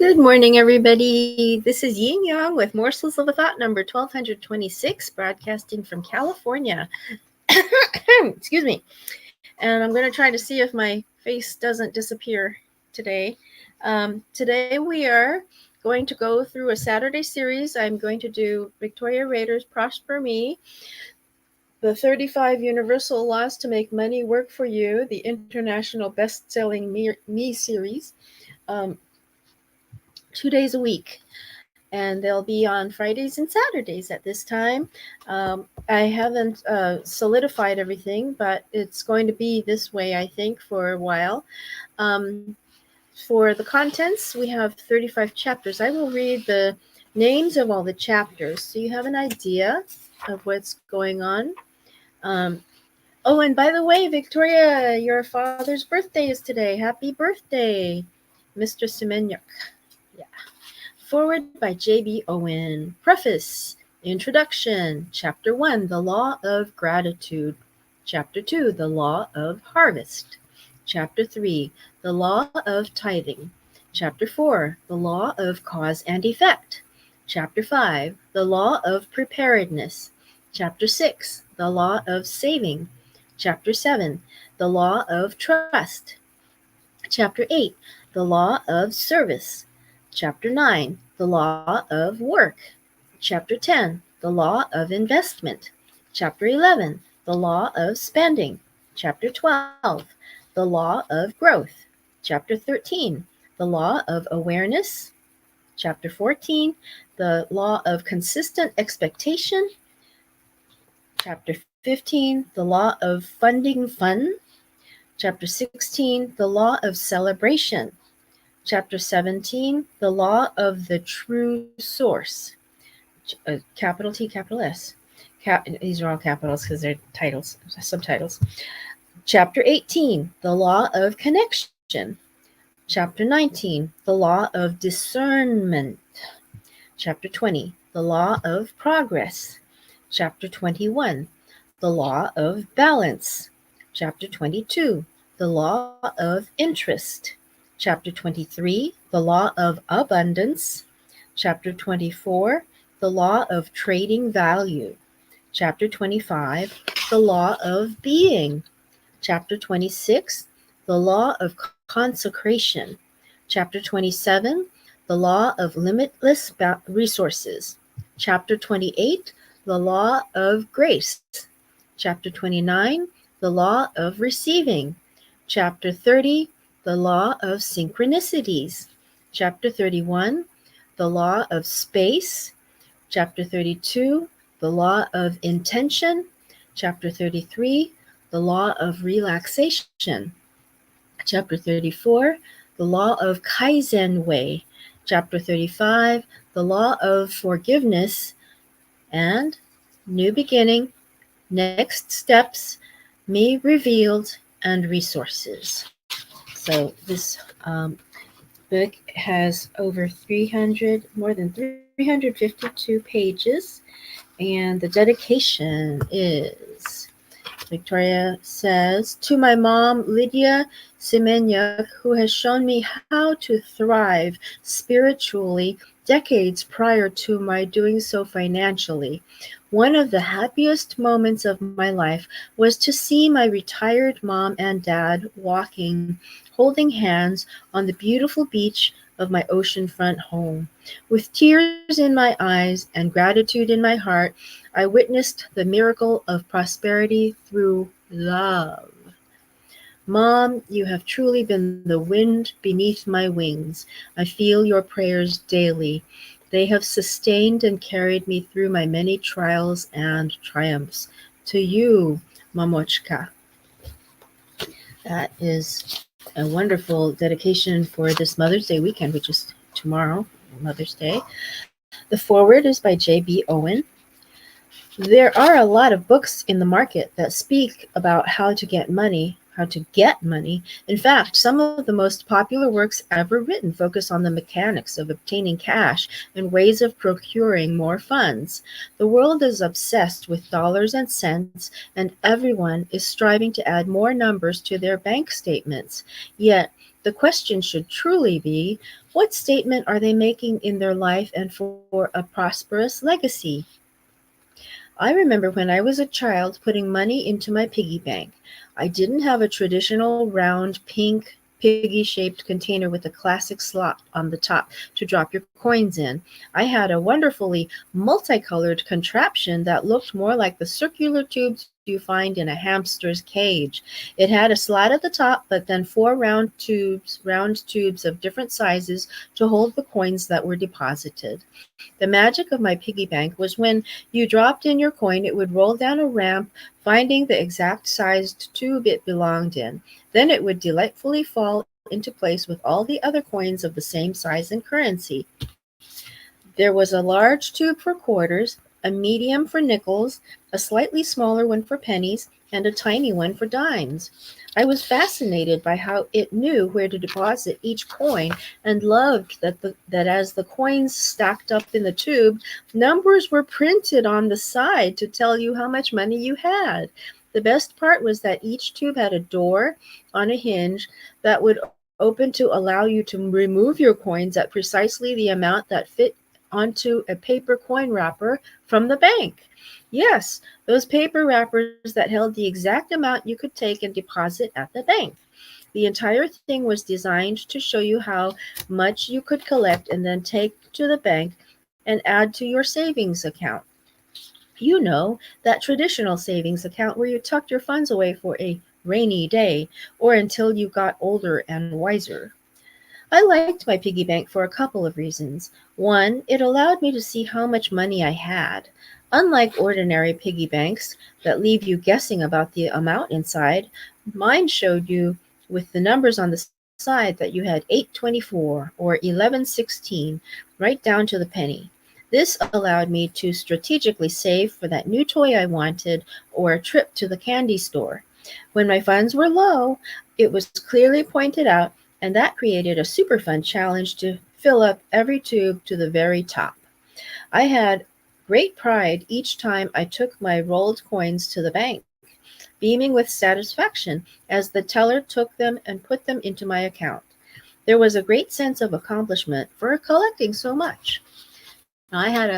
Good morning, everybody. This is Yin Yang with Morsels of a Thought number 1226, broadcasting from California. Excuse me. And I'm going to try to see if my face doesn't disappear today. Today we are going to go through a Saturday series. I'm going to do Victoria Rader's Prosper Me, the 35 Universal Laws to Make Money Work for You, the international best-selling Me series. 2 days a week, and they'll be on Fridays and Saturdays at this time. I haven't solidified everything, but it's going to be this way, I think, for a while. For the contents, we have 35 chapters. I will read the names of all the chapters so you have an idea of what's going on. And by the way, Victoria, your father's birthday is today. Happy birthday, Mr. Semenyuk. Yeah. Forward by J.B. Owen. Preface. Introduction. Chapter 1, The Law of Gratitude. Chapter 2, The Law of Harvest. Chapter 3, The Law of Tithing. Chapter 4, The Law of Cause and Effect. Chapter 5, The Law of Preparedness. Chapter 6, The Law of Saving. Chapter 7, The Law of Trust. Chapter 8, The Law of Service. Chapter 9, The Law of Work. Chapter 10, The Law of Investment. Chapter 11, The Law of Spending. Chapter 12, The Law of Growth. Chapter 13, The Law of Awareness. Chapter 14, The Law of Consistent Expectation. Chapter 15, The Law of Funding Fun. Chapter 16, The Law of Celebration. Chapter 17, The Law of the True Source. Capital T, capital S. These are all capitals because they're titles, subtitles. Chapter 18, The Law of Connection. Chapter 19, The Law of Discernment. Chapter 20, The Law of Progress. Chapter 21, The Law of Balance. Chapter 22, The Law of Interest. Chapter 23, The Law of Abundance. Chapter 24, The Law of Trading Value. Chapter 25, The Law of Being. Chapter 26, The Law of Consecration. Chapter 27, The Law of Limitless Resources. Chapter 28, The Law of Grace. Chapter 29, The Law of Receiving. Chapter 30, The Law of Synchronicities. Chapter 31, The Law of Space. Chapter 32, The Law of Intention. Chapter 33, The Law of Relaxation. Chapter 34, The Law of Kaizen Way. Chapter 35, The Law of Forgiveness. And New Beginning, Next Steps, Me Revealed, and Resources. So this book has over more than 352 pages, and the dedication is, Victoria says, to my mom, Lydia Semenyuk, who has shown me how to thrive spiritually decades prior to my doing so financially. One of the happiest moments of my life was to see my retired mom and dad walking, holding hands on the beautiful beach of my oceanfront home. With tears in my eyes and gratitude in my heart, I witnessed the miracle of prosperity through love. Mom, you have truly been the wind beneath my wings. I feel your prayers daily. They have sustained and carried me through my many trials and triumphs. To you, Mamochka. That is a wonderful dedication for this Mother's Day weekend, which is tomorrow, Mother's Day. The foreword is by J.B. Owen. There are a lot of books in the market that speak about how to get money. In fact, some of the most popular works ever written focus on the mechanics of obtaining cash and ways of procuring more funds. The world is obsessed with dollars and cents, and everyone is striving to add more numbers to their bank statements. Yet, The question should truly be, what statement are they making in their life and for a prosperous legacy? I remember when I was a child putting money into my piggy bank. I didn't have a traditional round pink piggy shaped container with a classic slot on the top to drop your coins in. I had a wonderfully multicolored contraption that looked more like the circular tubes you find in a hamster's cage. It had a slot at the top, but then four round tubes of different sizes to hold the coins that were deposited. The magic of my piggy bank was when you dropped in your coin, it would roll down a ramp, finding the exact sized tube it belonged in. Then it would delightfully fall into place with all the other coins of the same size and currency. There was a large tube for quarters, a medium for nickels, a slightly smaller one for pennies, and a tiny one for dimes. I was fascinated by how it knew where to deposit each coin and loved that as the coins stacked up in the tube, numbers were printed on the side to tell you how much money you had. The best part was that each tube had a door on a hinge that would open to allow you to remove your coins at precisely the amount that fit onto a paper coin wrapper from the bank. Yes, those paper wrappers that held the exact amount you could take and deposit at the bank. The entire thing was designed to show you how much you could collect and then take to the bank and add to your savings account. You know, that traditional savings account where you tucked your funds away for a rainy day or until you got older and wiser. I liked my piggy bank for a couple of reasons. One, it allowed me to see how much money I had. Unlike ordinary piggy banks that leave you guessing about the amount inside, mine showed you with the numbers on the side that you had 824 or 1116 right down to the penny. This allowed me to strategically save for that new toy I wanted or a trip to the candy store. When my funds were low, it was clearly pointed out, and that created a super fun challenge to fill up every tube to the very top. I had great pride each time I took my rolled coins to the bank, beaming with satisfaction as the teller took them and put them into my account. There was a great sense of accomplishment for collecting so much. Now, I had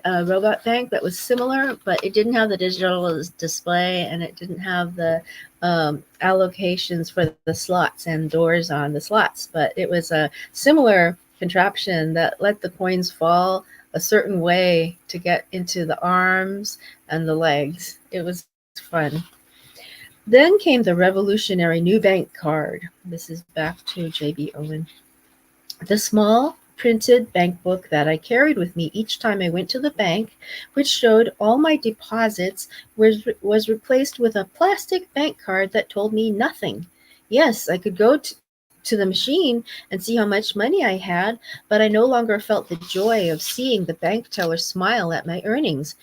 a robot bank that was similar, but it didn't have the digital display and it didn't have the allocations for the slots and doors on the slots. But it was a similar contraption that let the coins fall a certain way to get into the arms and the legs. It was fun. Then came the revolutionary new bank card. This is back to J.B. Owen. The small printed bank book that I carried with me each time I went to the bank, which showed all my deposits, was replaced with a plastic bank card that told me nothing. Yes, I could go to the machine and see how much money I had, but I no longer felt the joy of seeing the bank teller smile at my earnings.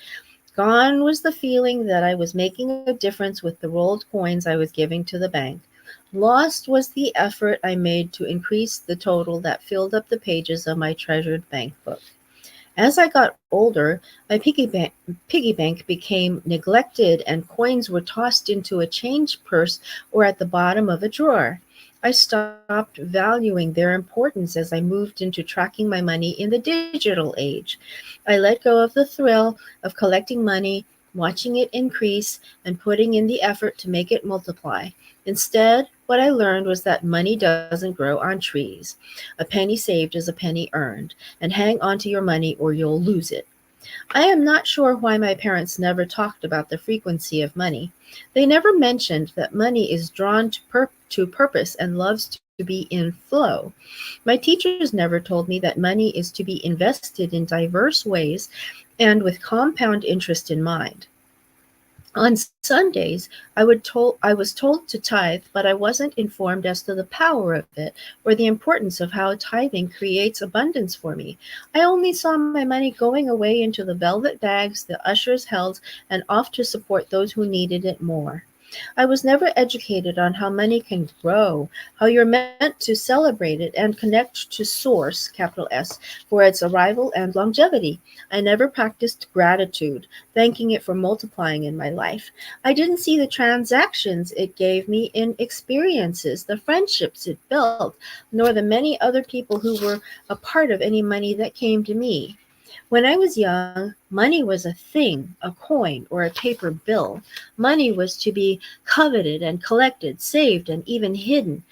Gone was the feeling that I was making a difference with the rolled coins I was giving to the bank. Lost was the effort I made to increase the total that filled up the pages of my treasured bank book. As I got older, my piggy bank became neglected and coins were tossed into a change purse or at the bottom of a drawer. I stopped valuing their importance as I moved into tracking my money in the digital age. I let go of the thrill of collecting money, watching it increase, and putting in the effort to make it multiply. Instead, what I learned was that money doesn't grow on trees. A penny saved is a penny earned, and hang on to your money or you'll lose it. I am not sure why my parents never talked about the frequency of money. They never mentioned that money is drawn to purpose and loves to be in flow. My teachers never told me that money is to be invested in diverse ways and with compound interest in mind. On Sundays, I was told to tithe, but I wasn't informed as to the power of it or the importance of how tithing creates abundance for me. I only saw my money going away into the velvet bags the ushers held and off to support those who needed it more. I was never educated on how money can grow, how you're meant to celebrate it and connect to source, capital S, for its arrival and longevity. I never practiced gratitude, thanking it for multiplying in my life. I didn't see the transactions it gave me in experiences, the friendships it built, nor the many other people who were a part of any money that came to me. When I was young, money was a thing, a coin, or a paper bill. Money was to be coveted and collected, saved, and even hidden.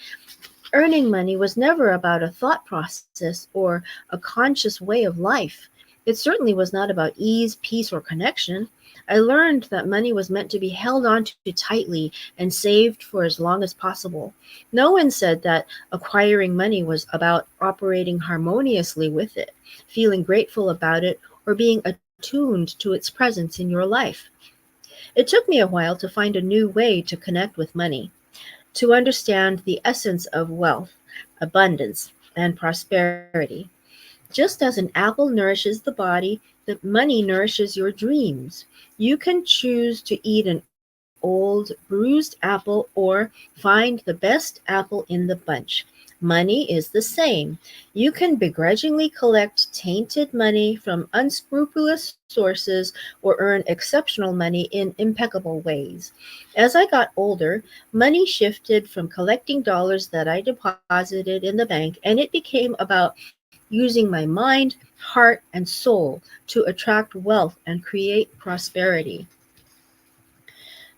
Earning money was never about a thought process or a conscious way of life. It certainly was not about ease, peace, or connection. I learned that money was meant to be held on to tightly and saved for as long as possible. No one said that acquiring money was about operating harmoniously with it, feeling grateful about it, or being attuned to its presence in your life. It took me a while to find a new way to connect with money, to understand the essence of wealth, abundance, and prosperity. Just as an apple nourishes the body, the money nourishes your dreams. You can choose to eat an old, bruised apple or find the best apple in the bunch. Money is the same. You can begrudgingly collect tainted money from unscrupulous sources or earn exceptional money in impeccable ways. As I got older, money shifted from collecting dollars that I deposited in the bank, and it became about using my mind, heart, and soul to attract wealth and create prosperity.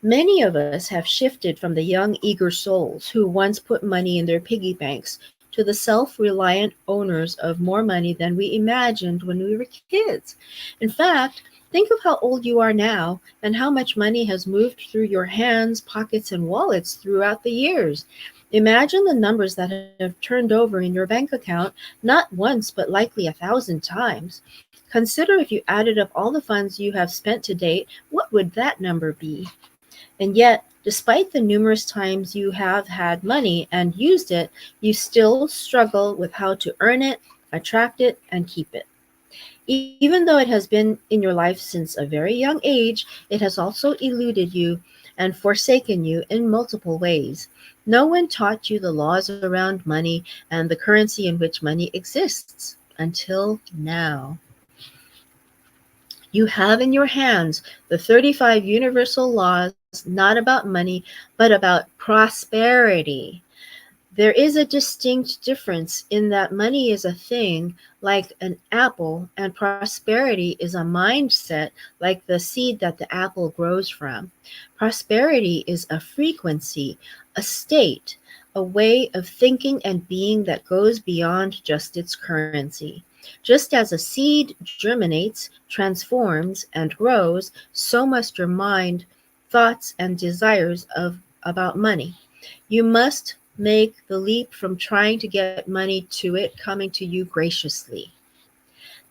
Many of us have shifted from the young, eager souls who once put money in their piggy banks to the self reliant owners of more money than we imagined when we were kids. In fact, think of how old you are now and how much money has moved through your hands, pockets, and wallets throughout the years. Imagine the numbers that have turned over in your bank account, not once, but likely 1,000 times. Consider if you added up all the funds you have spent to date, what would that number be? And yet, despite the numerous times you have had money and used it, you still struggle with how to earn it, attract it, and keep it. Even though it has been in your life since a very young age, it has also eluded you and forsaken you in multiple ways. No one taught you the laws around money and the currency in which money exists until now. You have in your hands the 35 universal laws, not about money, but about prosperity. There is a distinct difference in that money is a thing like an apple, and prosperity is a mindset like the seed that the apple grows from. Prosperity is a frequency, a state, a way of thinking and being that goes beyond just its currency. Just as a seed germinates, transforms, and grows, so must your mind, thoughts, and desires about money. You must make the leap from trying to get money to it coming to you graciously.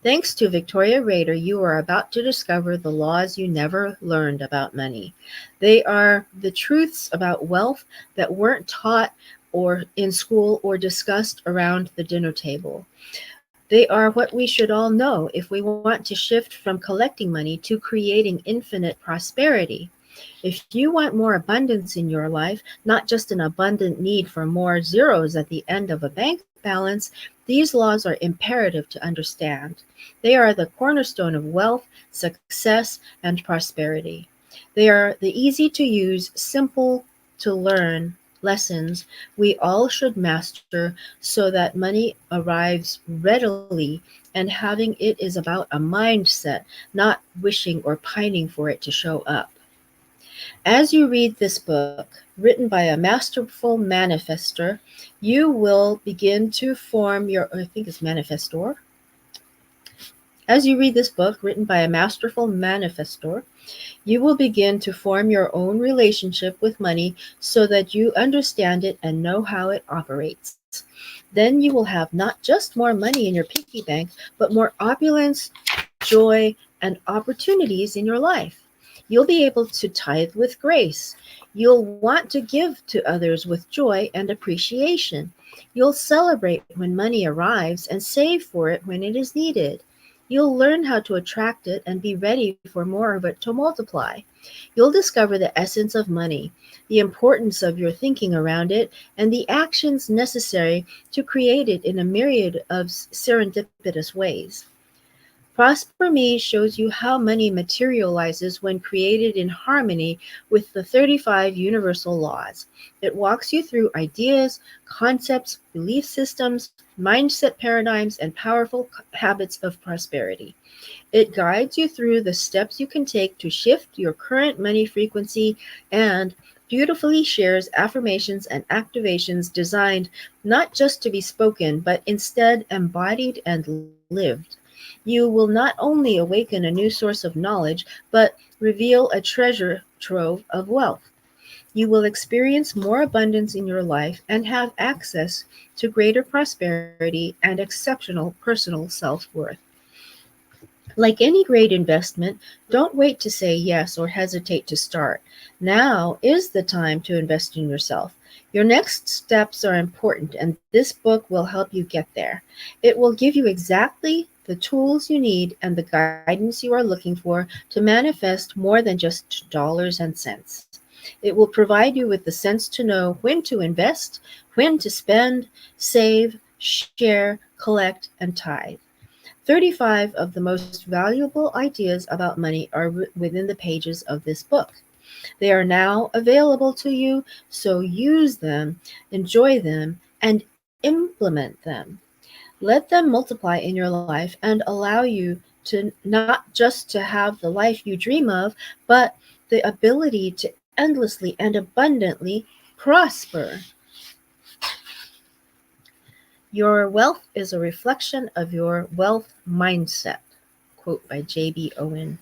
Thanks to Victoria Rader, you are about to discover the laws you never learned about money. They are the truths about wealth that weren't taught or in school or discussed around the dinner table. They are what we should all know if we want to shift from collecting money to creating infinite prosperity. If you want more abundance in your life, not just an abundant need for more zeros at the end of a bank balance, these laws are imperative to understand. They are the cornerstone of wealth, success, and prosperity. They are the easy to use, simple to learn lessons we all should master so that money arrives readily, and having it is about a mindset, not wishing or pining for it to show up. As you read this book, written by a masterful manifestor, you will begin to form your, I think it's manifestor. As you read this book, written by a masterful manifestor, you will begin to form your own relationship with money so that you understand it and know how it operates. Then you will have not just more money in your piggy bank, but more opulence, joy, and opportunities in your life. You'll be able to tithe with grace. You'll want to give to others with joy and appreciation. You'll celebrate when money arrives and save for it when it is needed. You'll learn how to attract it and be ready for more of it to multiply. You'll discover the essence of money, the importance of your thinking around it, and the actions necessary to create it in a myriad of serendipitous ways. Prosper Me shows you how money materializes when created in harmony with the 35 universal laws. It walks you through ideas, concepts, belief systems, mindset paradigms, and powerful habits of prosperity. It guides you through the steps you can take to shift your current money frequency and beautifully shares affirmations and activations designed not just to be spoken, but instead embodied and lived. You will not only awaken a new source of knowledge, but reveal a treasure trove of wealth. You will experience more abundance in your life and have access to greater prosperity and exceptional personal self worth. Like any great investment, don't wait to say yes or hesitate to start. Now is the time to invest in yourself. Your next steps are important, and this book will help you get there. It will give you exactly the tools you need and the guidance you are looking for to manifest more than just dollars and cents. It will provide you with the sense to know when to invest, when to spend, save, share, collect, and tithe. 35 of the most valuable ideas about money are within the pages of this book. They are now available to you, so use them, enjoy them, and implement them. Let them multiply in your life and allow you to not just to have the life you dream of, but the ability to endlessly and abundantly prosper. Your wealth is a reflection of your wealth mindset. Quote by J.B. Owen.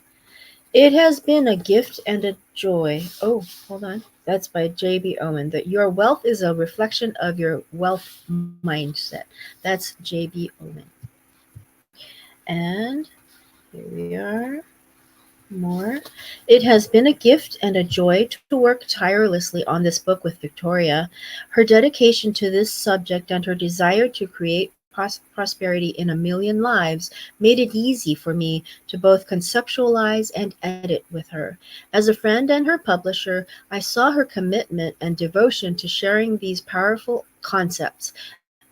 It has been a gift and a joy. Oh, hold on. That's by J.B. Owen. That your wealth is a reflection of your wealth mindset. That's J.B. Owen. And here we are. More. It has been a gift and a joy to work tirelessly on this book with Victoria. Her dedication to this subject and her desire to create prosperity in a million lives made it easy for me to both conceptualize and edit with her. As a friend and her publisher, I saw her commitment and devotion to sharing these powerful concepts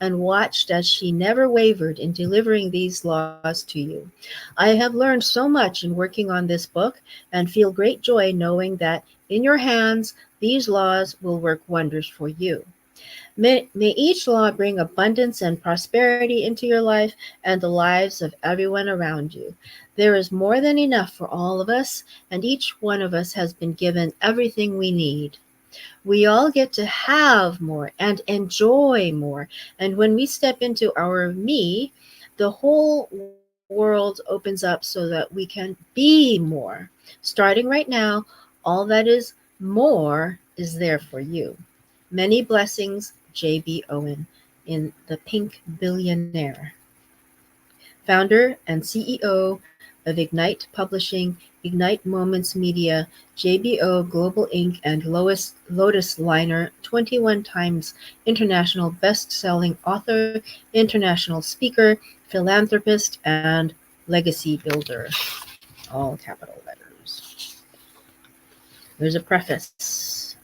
and watched as she never wavered in delivering these laws to you. I have learned so much in working on this book and feel great joy knowing that in your hands these laws will work wonders for you. May each law bring abundance and prosperity into your life and the lives of everyone around you. There is more than enough for all of us, and each one of us has been given everything we need. We all get to have more and enjoy more. And when we step into our me, the whole world opens up so that we can be more. Starting right now, all that is more is there for you. Many blessings, J.B. Owen, in The Pink Billionaire. Founder and CEO of Ignite Publishing, Ignite Moments Media, JBO Global Inc., and Lotus Liner, 21 times international best-selling author, international speaker, philanthropist, and legacy builder. All capital letters. There's a preface.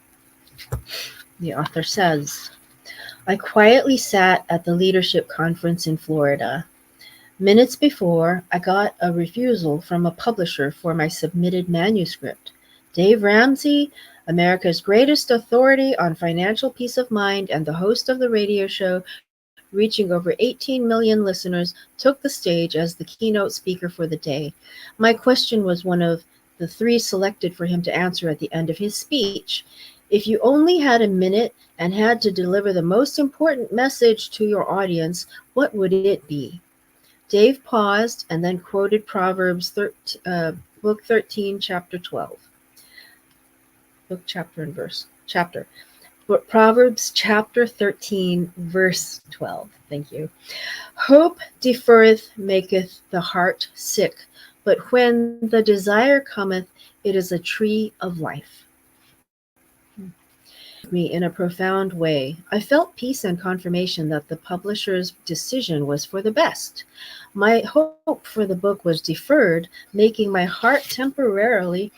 The author says, I quietly sat at the leadership conference in Florida. Minutes before, I got a refusal from a publisher for my submitted manuscript. Dave Ramsey, America's greatest authority on financial peace of mind and the host of the radio show, reaching over 18 million listeners, took the stage as the keynote speaker for the day. My question was one of the three selected for him to answer at the end of his speech. If you only had a minute and had to deliver the most important message to your audience, what would it be? Dave paused and then quoted Proverbs book 13, chapter 12. Book, chapter, and verse. Chapter. Proverbs chapter 13, verse 12. Thank you. Hope deferreth maketh the heart sick, but when the desire cometh, it is a tree of life. Me in a profound way. I felt peace and confirmation that the publisher's decision was for the best. My hope for the book was deferred, making my heart temporarily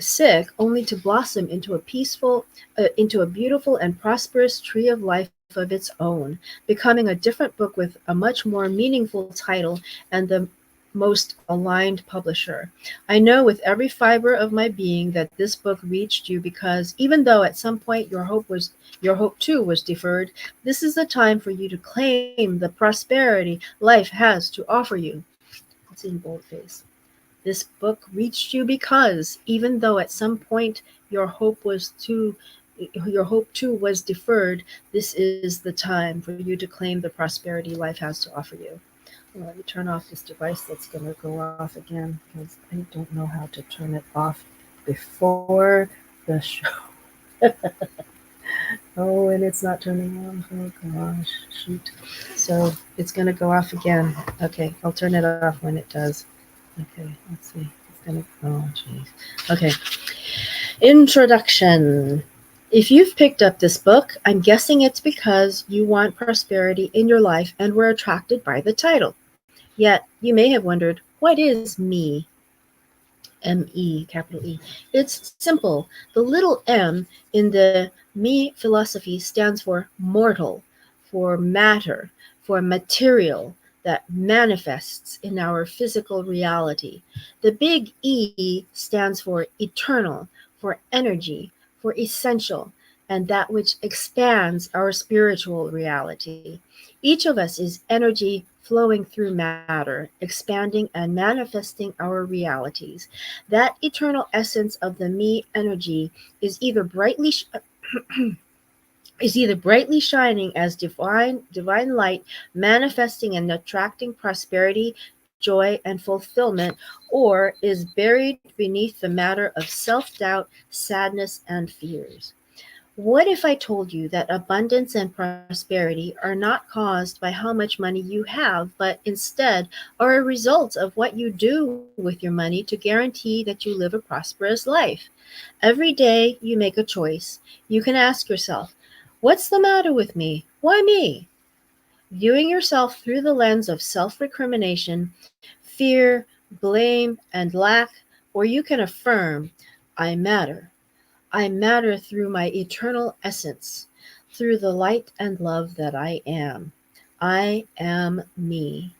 sick, only to blossom into a beautiful and prosperous tree of life of its own, becoming a different book with a much more meaningful title and the most aligned publisher. I know with every fiber of my being that this book reached you because even though at some point your hope too was deferred, this is the time for you to claim the prosperity life has to offer you. It's in boldface. This book reached you because even though at some point your hope was too your hope too was deferred, this is the time for you to claim the prosperity life has to offer you. Well, let me turn off this device that's going to go off again because I don't know how to turn it off before the show. Oh, and it's not turning off. Oh gosh, shoot. So it's going to go off again. Okay, I'll turn it off when it does. Okay, let's see. It's going to, oh jeez. Okay, introduction. If you've picked up this book, I'm guessing it's because you want prosperity in your life and were attracted by the title. Yet, you may have wondered, what is me? M-E, capital E. It's simple. The little m in the me philosophy stands for mortal, for matter, for material that manifests in our physical reality. The big E stands for eternal, for energy, for essential, and that which expands our spiritual reality. Each of us is energy flowing through matter, expanding and manifesting our realities. That eternal essence of the me energy is is either brightly shining as divine light, manifesting and attracting prosperity, joy, and fulfillment, or is buried beneath the matter of self-doubt, sadness, and fears. What if I told you that abundance and prosperity are not caused by how much money you have, but instead are a result of what you do with your money to guarantee that you live a prosperous life? Every day you make a choice. You can ask yourself, what's the matter with me? Why me? Viewing yourself through the lens of self recrimination, fear, blame, and lack, or you can affirm, I matter. I matter through my eternal essence, through the light and love that I am. I am me.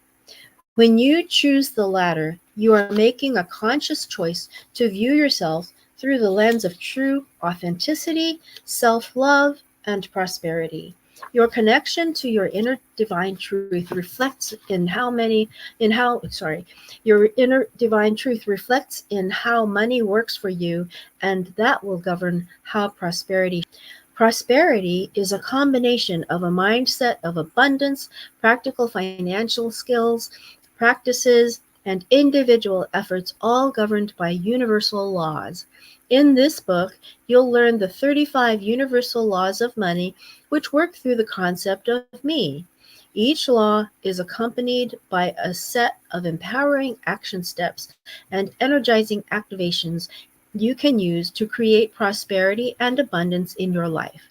When you choose the latter, you are making a conscious choice to view yourself through the lens of true authenticity, self love, and prosperity. Your connection to your inner divine truth reflects in your inner divine truth reflects in how money works for you, and that will govern how prosperity. Prosperity is a combination of a mindset of abundance, practical financial skills, practices, and individual efforts, all governed by universal laws. In this book, you'll learn the 35 universal laws of money, which work through the concept of me. Each law is accompanied by a set of empowering action steps and energizing activations you can use to create prosperity and abundance in your life.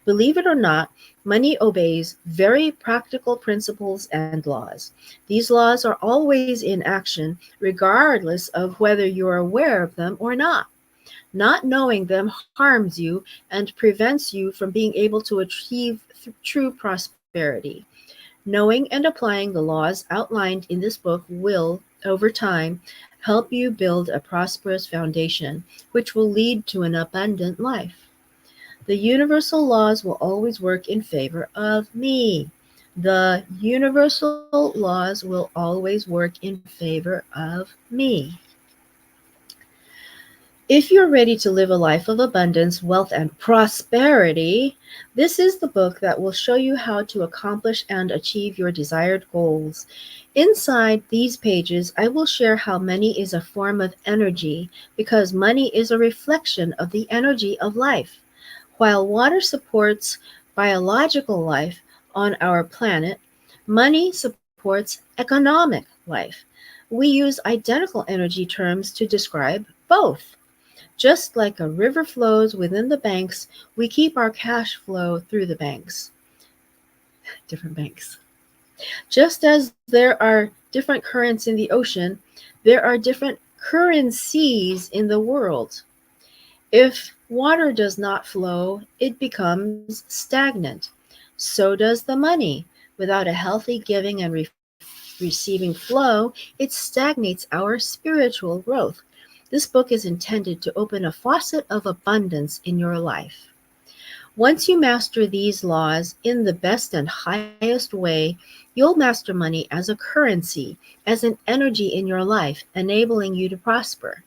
Believe it or not, money obeys very practical principles and laws. These laws are always in action, regardless of whether you're aware of them or not. Not knowing them harms you and prevents you from being able to achieve true prosperity. Knowing and applying the laws outlined in this book will, over time, help you build a prosperous foundation, which will lead to an abundant life. The universal laws will always work in favor of me. The universal laws will always work in favor of me. If you're ready to live a life of abundance, wealth, and prosperity, this is the book that will show you how to accomplish and achieve your desired goals. Inside these pages, I will share how money is a form of energy because money is a reflection of the energy of life. While water supports biological life on our planet, money supports economic life. We use identical energy terms to describe both. Just like a river flows within the banks, we keep our cash flow through the banks. Different banks. Just as there are different currents in the ocean, there are different currencies in the world. If water does not flow, it becomes stagnant. So does the money. Without a healthy giving and receiving flow, it stagnates our spiritual growth. This book is intended to open a faucet of abundance in your life. Once you master these laws in the best and highest way, you'll master money as a currency, as an energy in your life, enabling you to prosper.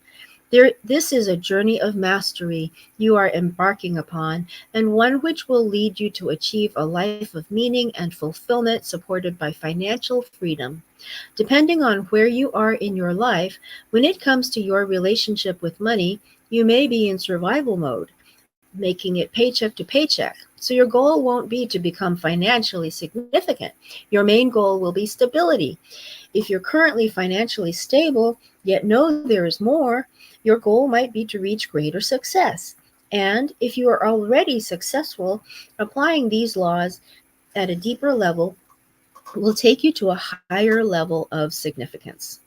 This is a journey of mastery you are embarking upon, and one which will lead you to achieve a life of meaning and fulfillment supported by financial freedom. Depending on where you are in your life, when it comes to your relationship with money, you may be in survival mode, making it paycheck to paycheck. So your goal won't be to become financially significant. Your main goal will be stability. If you're currently financially stable, yet know there is more, your goal might be to reach greater success. And if you are already successful, applying these laws at a deeper level will take you to a higher level of significance.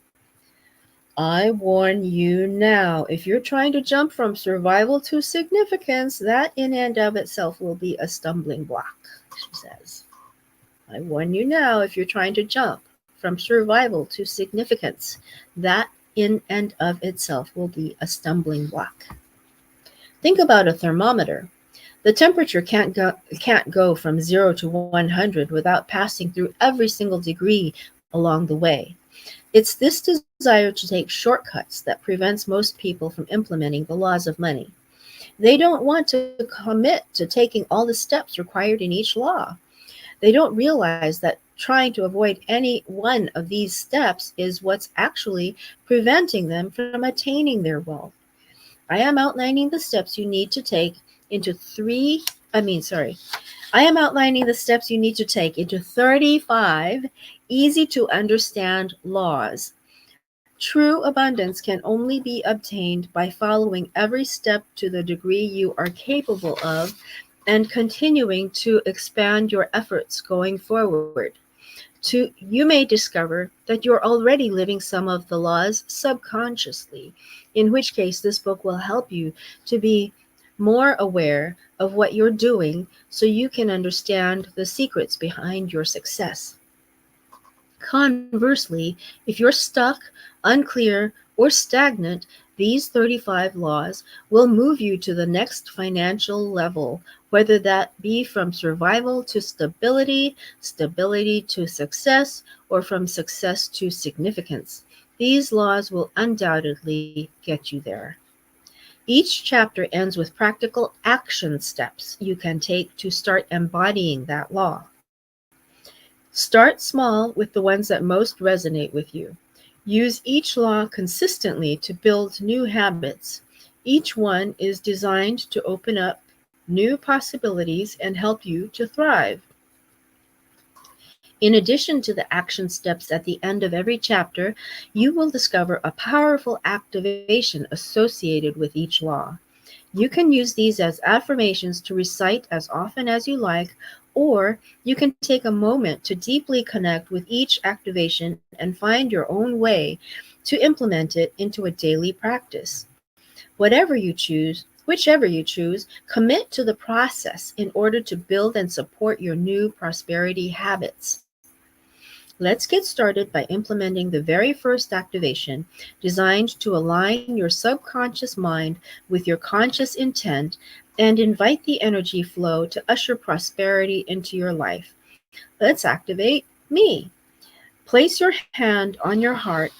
I warn you now, if you're trying to jump from survival to significance, that in and of itself will be a stumbling block, she says. I warn you now, if you're trying to jump from survival to significance, that in and of itself will be a stumbling block. Think about a thermometer. The temperature can't go from 0 to 100 without passing through every single degree along the way. It's this desire to take shortcuts that prevents most people from implementing the laws of money. They don't want to commit to taking all the steps required in each law. They don't realize that trying to avoid any one of these steps is what's actually preventing them from attaining their wealth. I am outlining the steps you need to take into I am outlining the steps you need to take into 35 easy to understand laws. True abundance can only be obtained by following every step to the degree you are capable of and continuing to expand your efforts going forward. You may discover that you're already living some of the laws subconsciously, in which case this book will help you to be more aware of what you're doing so you can understand the secrets behind your success. Conversely, if you're stuck, unclear, or stagnant, these 35 laws will move you to the next financial level, whether that be from survival to stability, stability to success, or from success to significance. These laws will undoubtedly get you there. Each chapter ends with practical action steps you can take to start embodying that law. Start small with the ones that most resonate with you. Use each law consistently to build new habits. Each one is designed to open up new possibilities and help you to thrive. In addition to the action steps at the end of every chapter, you will discover a powerful activation associated with each law. You can use these as affirmations to recite as often as you like, or you can take a moment to deeply connect with each activation and find your own way to implement it into a daily practice. Whatever you choose, whichever you choose, commit to the process in order to build and support your new prosperity habits. Let's get started by implementing the very first activation designed to align your subconscious mind with your conscious intent and invite the energy flow to usher prosperity into your life. Let's activate me. Place your hand on your heart,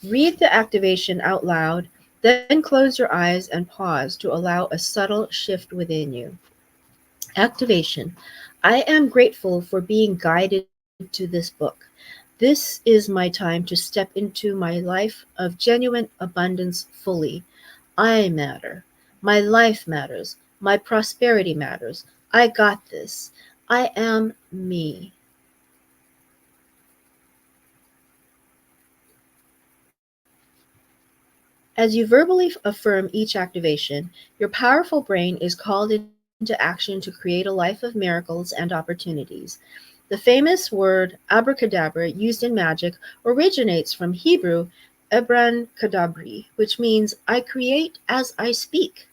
read the activation out loud, then close your eyes and pause to allow a subtle shift within you. Activation. I am grateful for being guided to this book. This is my time to step into my life of genuine abundance fully. I matter. My life matters. My prosperity matters. I got this. I am me. As you verbally affirm each activation, your powerful brain is called into action to create a life of miracles and opportunities. The famous word abracadabra used in magic originates from Hebrew ebran kadabri, which means I create as I speak.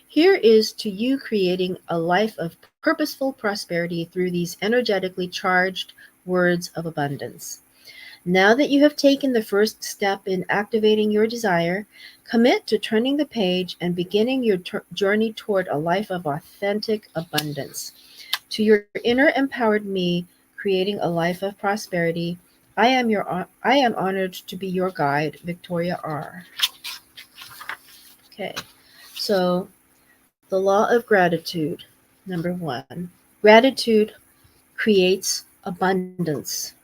Here is to you creating a life of purposeful prosperity through these energetically charged words of abundance. Now that you have taken the first step in activating your desire, commit to turning the page and beginning your journey toward a life of authentic abundance. To your inner empowered me, creating a life of prosperity, I am honored to be your guide, Victoria R. Okay. So, the law of gratitude. Number 1. Gratitude creates abundance.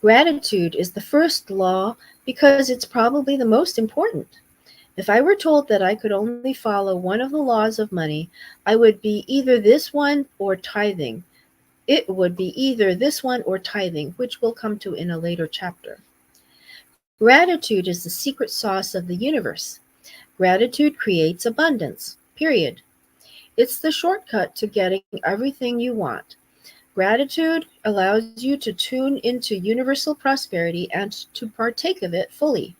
Gratitude is the first law because it's probably the most important. If I were told that I could only follow one of the laws of money, I would be either this one or tithing. It would be either this one or tithing, which we'll come to in a later chapter. Gratitude is the secret sauce of the universe. Gratitude creates abundance, period. It's the shortcut to getting everything you want. Gratitude allows you to tune into universal prosperity and to partake of it fully.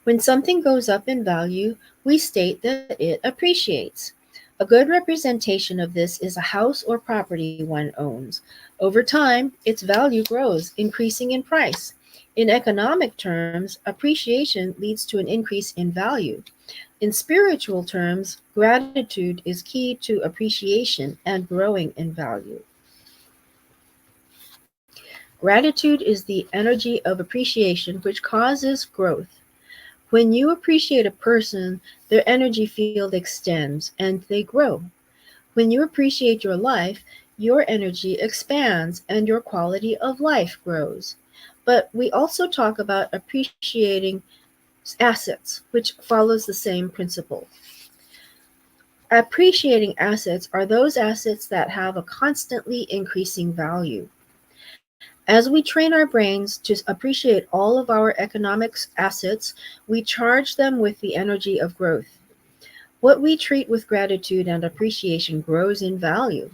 When something goes up in value, we state that it appreciates. A good representation of this is a house or property one owns. Over time, its value grows, increasing in price. In economic terms, appreciation leads to an increase in value. In spiritual terms, gratitude is key to appreciation and growing in value. Gratitude is the energy of appreciation which causes growth. When you appreciate a person, their energy field extends and they grow. When you appreciate your life, your energy expands and your quality of life grows. But we also talk about appreciating assets, which follows the same principle. Appreciating assets are those assets that have a constantly increasing value. As we train our brains to appreciate all of our economic assets, we charge them with the energy of growth. What we treat with gratitude and appreciation grows in value.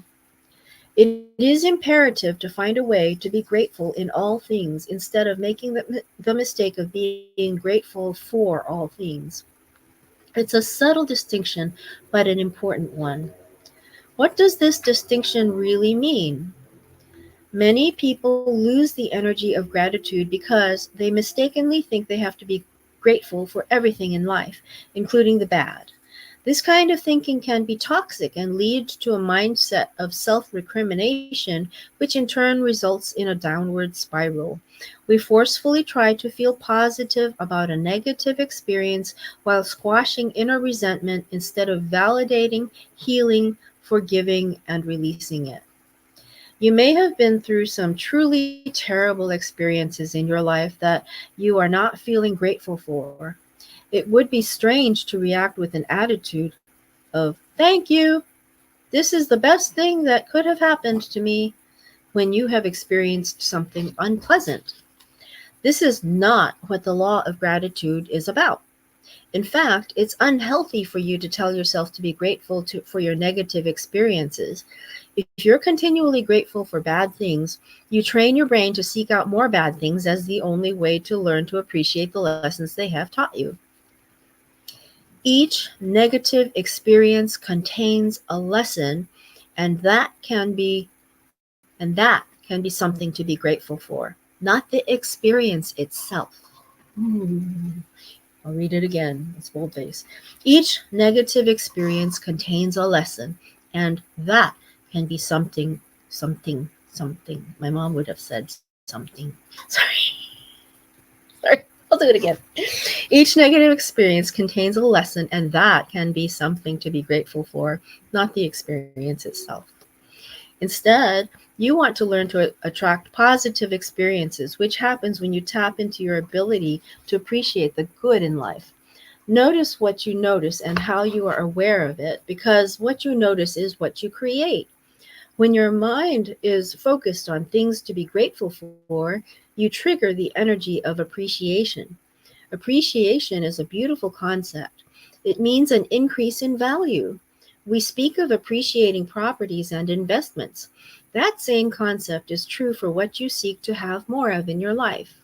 It is imperative to find a way to be grateful in all things instead of making the mistake of being grateful for all things. It's a subtle distinction, but an important one. What does this distinction really mean? Many people lose the energy of gratitude because they mistakenly think they have to be grateful for everything in life, including the bad. This kind of thinking can be toxic and lead to a mindset of self-recrimination, which in turn results in a downward spiral. We forcefully try to feel positive about a negative experience while squashing inner resentment instead of validating, healing, forgiving, and releasing it. You may have been through some truly terrible experiences in your life that you are not feeling grateful for. It would be strange to react with an attitude of, "Thank you, this is the best thing that could have happened to me," when you have experienced something unpleasant. This is not what the law of gratitude is about. In fact, it's unhealthy for you to tell yourself to be grateful for your negative experiences. If you're continually grateful for bad things, you train your brain to seek out more bad things as the only way to learn to appreciate the lessons they have taught you. Each negative experience contains a lesson, and that can be something to be grateful for, not the experience itself. I'll read it again. It's boldface. Each negative experience contains a lesson, and that can be something. My mom would have said something. Sorry. I'll do it again. Each negative experience contains a lesson, and that can be something to be grateful for, not the experience itself. Instead, you want to learn to attract positive experiences, which happens when you tap into your ability to appreciate the good in life. Notice what you notice and how you are aware of it, because what you notice is what you create. When your mind is focused on things to be grateful for, you trigger the energy of appreciation. Appreciation is a beautiful concept. It means an increase in value. We speak of appreciating properties and investments. That same concept is true for what you seek to have more of in your life.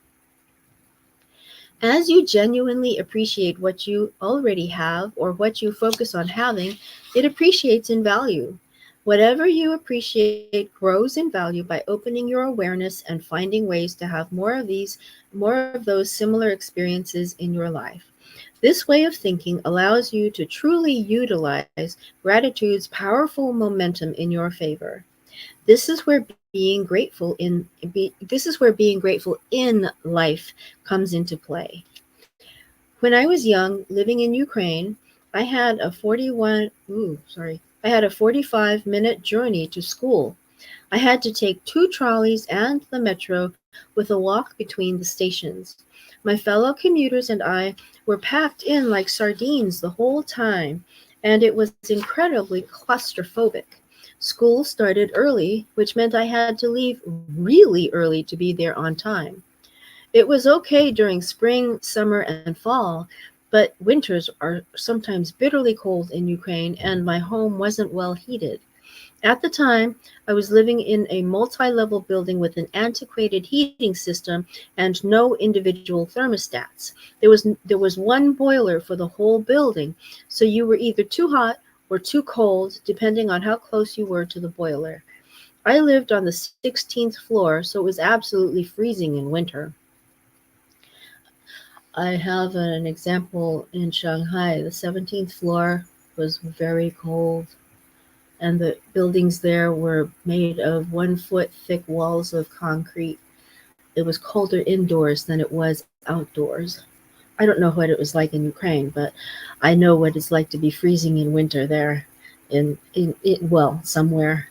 As you genuinely appreciate what you already have or what you focus on having, it appreciates in value. Whatever you appreciate grows in value by opening your awareness and finding ways to have more of those similar experiences in your life. This way of thinking allows you to truly utilize gratitude's powerful momentum in your favor. This is where being grateful in life comes into play. When I was young, living in Ukraine, I had a 45-minute journey to school. I had to take two trolleys and the metro with a walk between the stations. My fellow commuters and I were packed in like sardines the whole time, and it was incredibly claustrophobic. School started early, which meant I had to leave really early to be there on time. It was okay during spring, summer, and fall, but winters are sometimes bitterly cold in Ukraine, and my home wasn't well heated. At the time, I was living in a multi level building with an antiquated heating system and no individual thermostats. There was one boiler for the whole building, so you were either too hot or too cold, depending on how close you were to the boiler. I lived on the 16th floor, so it was absolutely freezing in winter. I have an example in Shanghai. The 17th floor was very cold, and the buildings there were made of 1 foot thick walls of concrete. It was colder indoors than it was outdoors. I don't know what it was like in Ukraine, but I know what it's like to be freezing in winter there well, somewhere.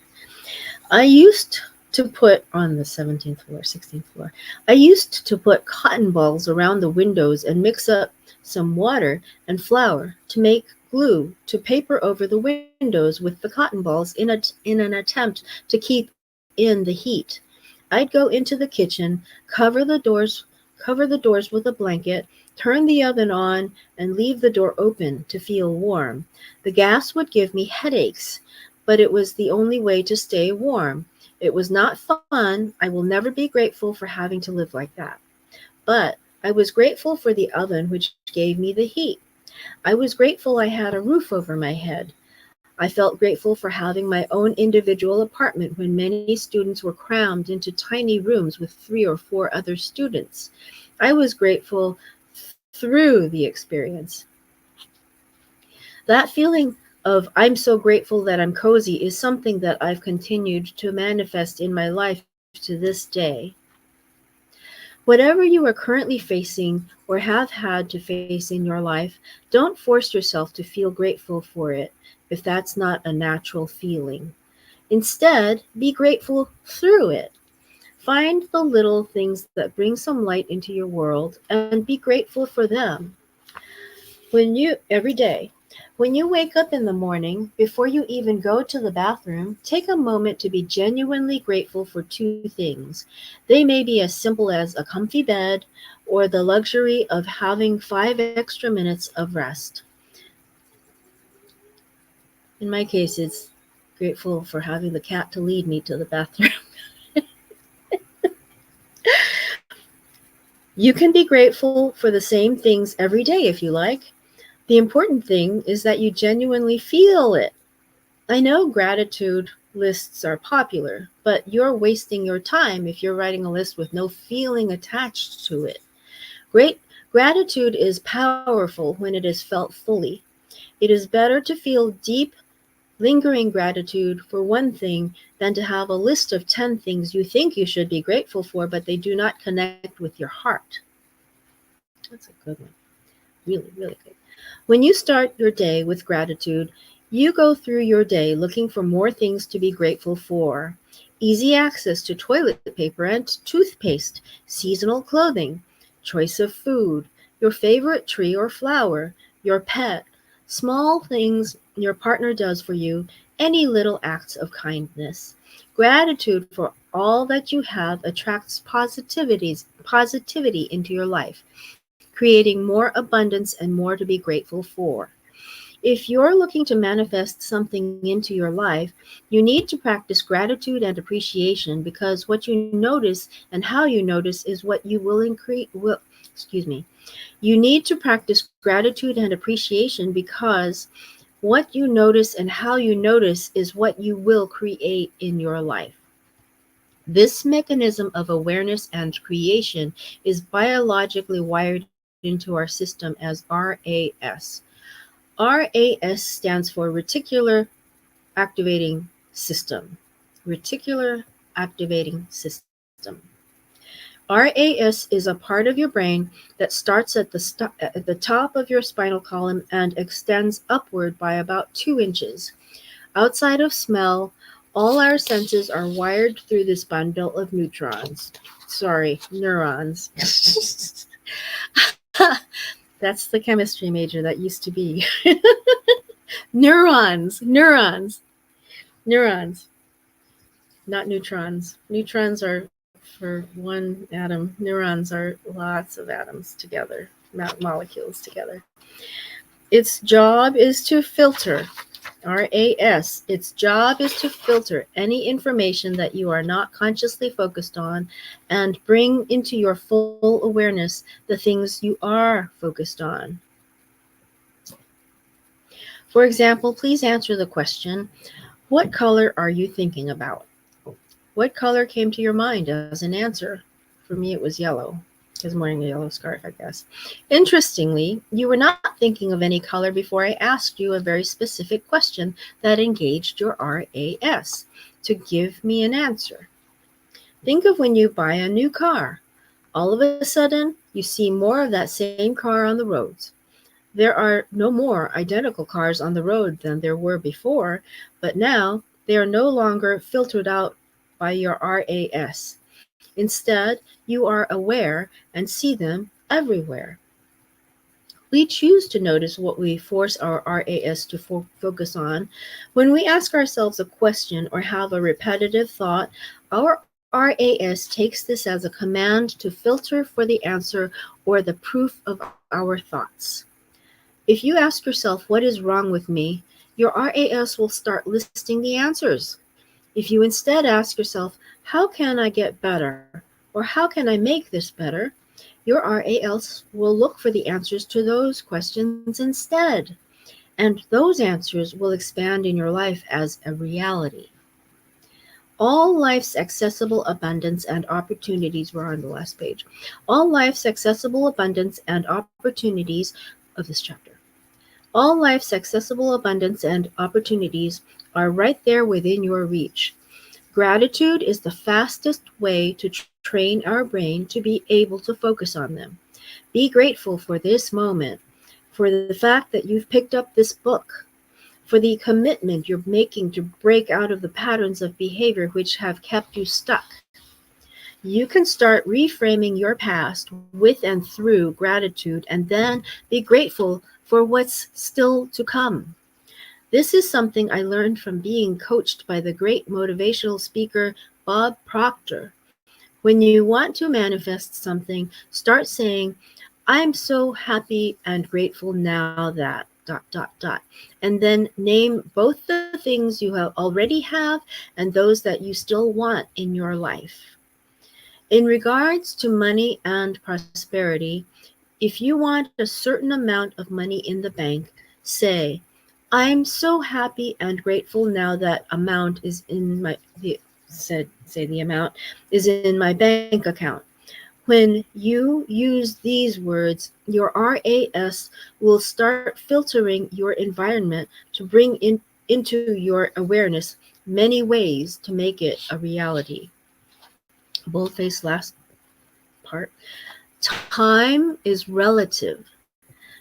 I used to put on the 17th floor, 16th floor. I used to put cotton balls around the windows and mix up some water and flour to make glue to paper over the windows with the cotton balls in an attempt to keep in the heat. I'd go into the kitchen, cover the doors with a blanket, turn the oven on, and leave the door open to feel warm. The gas would give me headaches, but it was the only way to stay warm. It was not fun. I will never be grateful for having to live like that. But I was grateful for the oven, which gave me the heat. I was grateful I had a roof over my head. I felt grateful for having my own individual apartment when many students were crammed into tiny rooms with 3 or 4 other students. I was grateful through the experience. That feeling of I'm so grateful that I'm cozy is something that I've continued to manifest in my life to this day. Whatever you are currently facing or have had to face in your life, don't force yourself to feel grateful for it if that's not a natural feeling. Instead, be grateful through it. Find the little things that bring some light into your world and be grateful for them. Every day, when you wake up in the morning, before you even go to the bathroom, take a moment to be genuinely grateful for two things. They may be as simple as a comfy bed or the luxury of having 5 extra minutes of rest. In my case, it's grateful for having the cat to lead me to the bathroom. You can be grateful for the same things every day if you like. The important thing is that you genuinely feel it. I know gratitude lists are popular, but you're wasting your time if you're writing a list with no feeling attached to it. Great gratitude is powerful when it is felt fully. It is better to feel deep, lingering gratitude for one thing than to have a list of 10 things you think you should be grateful for, but they do not connect with your heart. That's a good one. Really, really good. When you start your day with gratitude, you go through your day looking for more things to be grateful for. Easy access to toilet paper and toothpaste, seasonal clothing, choice of food, your favorite tree or flower, your pet, small things your partner does for you, any little acts of kindness. Gratitude for all that you have attracts positivity into your life, creating more abundance and more to be grateful for. If you're looking to manifest something into your life, you need to practice gratitude and appreciation, because what you notice and how you notice is what you will increase. You need to practice gratitude and appreciation because what you notice and how you notice is what you will create in your life. This mechanism of awareness and creation is biologically wired into our system as RAS. RAS stands for Reticular Activating System. Reticular Activating System. RAS is a part of your brain that starts at the top of your spinal column and extends upward by about 2 inches. Outside of smell, all our senses are wired through this bundle of neurons. That's the chemistry major that used to be. Neurons, not neutrons. Neutrons are for one atom. Neurons are lots of atoms together, molecules together. Its job is to filter. RAS. Its job is to filter any information that you are not consciously focused on and bring into your full awareness the things you are focused on. For example, please answer the question, what color are you thinking about? What color came to your mind as an answer? For me, it was yellow. I was wearing a yellow scarf, I guess. Interestingly, you were not thinking of any color before I asked you a very specific question that engaged your RAS to give me an answer. Think of when you buy a new car. All of a sudden, you see more of that same car on the roads. There are no more identical cars on the road than there were before, but now they are no longer filtered out by your RAS. Instead, you are aware and see them everywhere. We choose to notice what we force our RAS to focus on. When we ask ourselves a question or have a repetitive thought, our RAS takes this as a command to filter for the answer or the proof of our thoughts. If you ask yourself, what is wrong with me? Your RAS will start listing the answers. If you instead ask yourself, how can I get better? Or how can I make this better? Your RAS will look for the answers to those questions instead. And those answers will expand in your life as a reality. All life's accessible abundance and opportunities, we're on the last page. All life's accessible abundance and opportunities of this chapter. All life's accessible abundance and opportunities are right there within your reach. Gratitude is the fastest way to train our brain to be able to focus on them. Be grateful for this moment, for the fact that you've picked up this book, for the commitment you're making to break out of the patterns of behavior which have kept you stuck. You can start reframing your past with and through gratitude, and then be grateful for what's still to come. This is something I learned from being coached by the great motivational speaker Bob Proctor. When you want to manifest something, start saying, I'm so happy and grateful now that ... And then name both the things you already have and those that you still want in your life. In regards to money and prosperity, if you want a certain amount of money in the bank, say, I'm so happy and grateful now that amount is in my, say the amount is in my bank account. When you use these words, your RAS will start filtering your environment to bring into your awareness many ways to make it a reality. Boldface last part. Time is relative.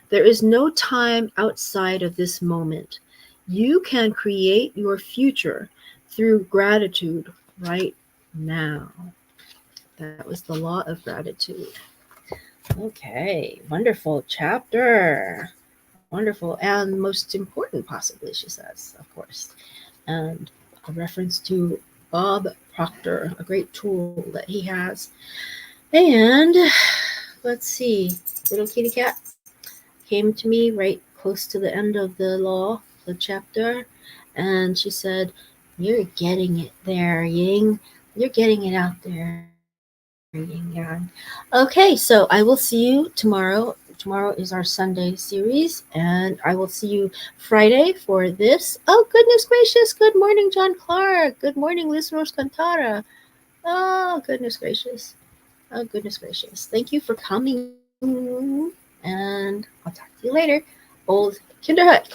There is no time outside of this moment. You can create your future through gratitude right now. That was the law of gratitude. Okay, wonderful chapter. Wonderful and most important, possibly, she says, of course. And a reference to Bob Proctor, a great tool that he has. And let's see, little kitty cat came to me right close to the end of the law, the chapter, and she said, "You're getting it there, Ying. You're getting it out there, Ying Yang." Okay, so I will see you tomorrow. Tomorrow is our Sunday series, and I will see you Friday for this. Oh, goodness gracious! Good morning, John Clark. Good morning, Liz Rose Cantara. Oh, goodness gracious. Oh, goodness gracious. Thank you for coming. And I'll talk to you later. Old Kinderhook.